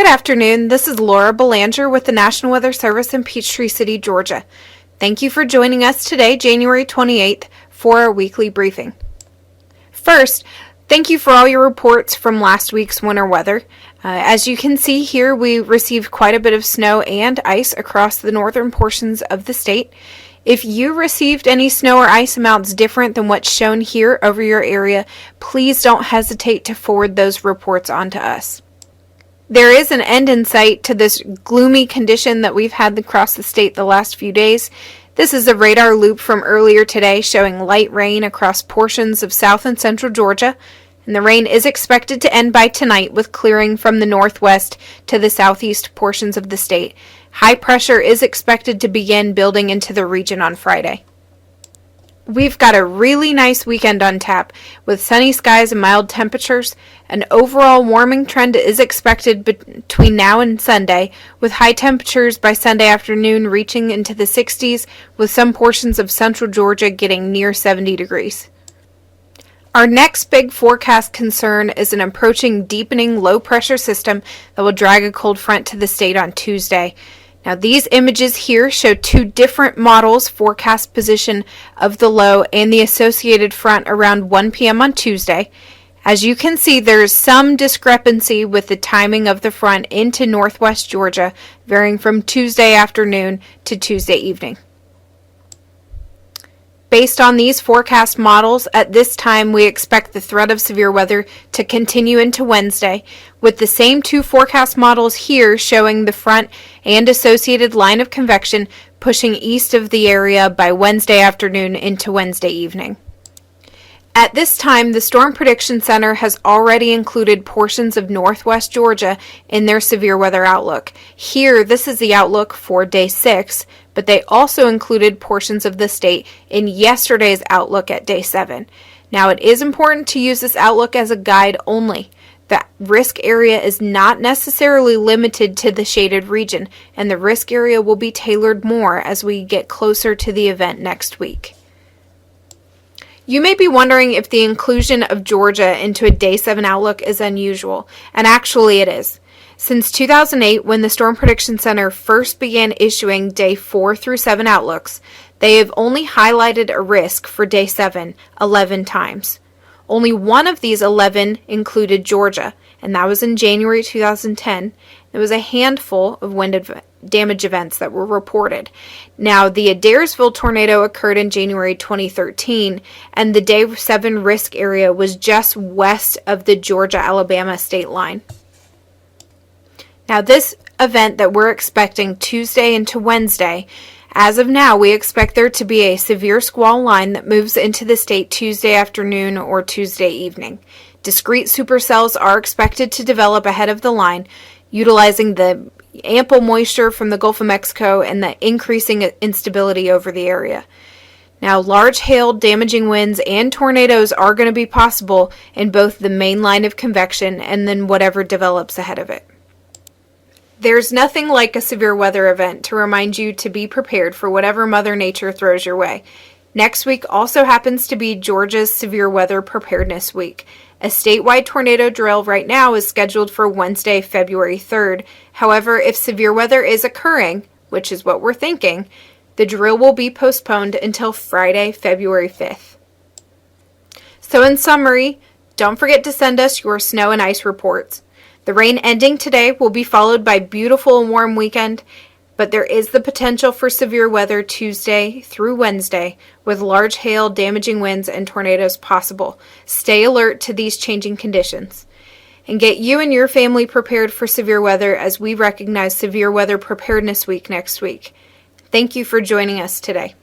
Good afternoon. This is Laura Belanger with the National Weather Service in Peachtree City, Georgia. Thank you for joining us today, January 28th, for our weekly briefing. First, thank you for all your reports from last week's winter weather. As you can see here, we received quite a bit of snow and ice across the northern portions of the state. If you received any snow or ice amounts different than what's shown here over your area, please don't hesitate to forward those reports on to us. There is an end in sight to this gloomy condition that we've had across the state the last few days. This is a radar loop from earlier today showing light rain across portions of south and central Georgia, and the rain is expected to end by tonight with clearing from the northwest to the southeast portions of the state. High pressure is expected to begin building into the region on Friday. We've got a really nice weekend on tap with sunny skies and mild temperatures. An overall warming trend is expected between now and Sunday, with high temperatures by Sunday afternoon reaching into the 60s, with some portions of central Georgia getting near 70 degrees. Our next big forecast concern is an approaching deepening low-pressure system that will drag a cold front to the state on Tuesday. Now, these images here show two different models forecast position of the low and the associated front around 1 p.m. on Tuesday. As you can see, there is some discrepancy with the timing of the front into northwest Georgia, varying from Tuesday afternoon to Tuesday evening. Based on these forecast models, at this time we expect the threat of severe weather to continue into Wednesday, with the same two forecast models here showing the front and associated line of convection pushing east of the area by Wednesday afternoon into Wednesday evening. At this time, the Storm Prediction Center has already included portions of northwest Georgia in their severe weather outlook. Here, this is the outlook for day 6, but they also included portions of the state in yesterday's outlook at day 7. Now, it is important to use this outlook as a guide only. The risk area is not necessarily limited to the shaded region, and the risk area will be tailored more as we get closer to the event next week. You may be wondering if the inclusion of Georgia into a Day 7 outlook is unusual, and actually it is. Since 2008, when the Storm Prediction Center first began issuing Day 4 through 7 outlooks, they have only highlighted a risk for Day 7 11 times. Only one of these 11 included Georgia, and that was in January 2010. There was a handful of wind damage events that were reported. Now, the Adairsville tornado occurred in January 2013, and the Day 7 risk area was just west of the Georgia-Alabama state line. Now, this event that we're expecting Tuesday into Wednesday, as of now, we expect there to be a severe squall line that moves into the state Tuesday afternoon or Tuesday evening. Discrete supercells are expected to develop ahead of the line, utilizing the ample moisture from the Gulf of Mexico and the increasing instability over the area. Now, large hail, damaging winds, and tornadoes are going to be possible in both the main line of convection and then whatever develops ahead of it. There's nothing like a severe weather event to remind you to be prepared for whatever Mother Nature throws your way. Next week also happens to be Georgia's Severe Weather Preparedness Week. A statewide tornado drill right now is scheduled for Wednesday, February 3rd. However, if severe weather is occurring, which is what we're thinking, the drill will be postponed until Friday, February 5th. So in summary, don't forget to send us your snow and ice reports. The rain ending today will be followed by a beautiful and warm weekend, but there is the potential for severe weather Tuesday through Wednesday, with large hail, damaging winds, and tornadoes possible. Stay alert to these changing conditions. And get you and your family prepared for severe weather as we recognize Severe Weather Preparedness Week next week. Thank you for joining us today.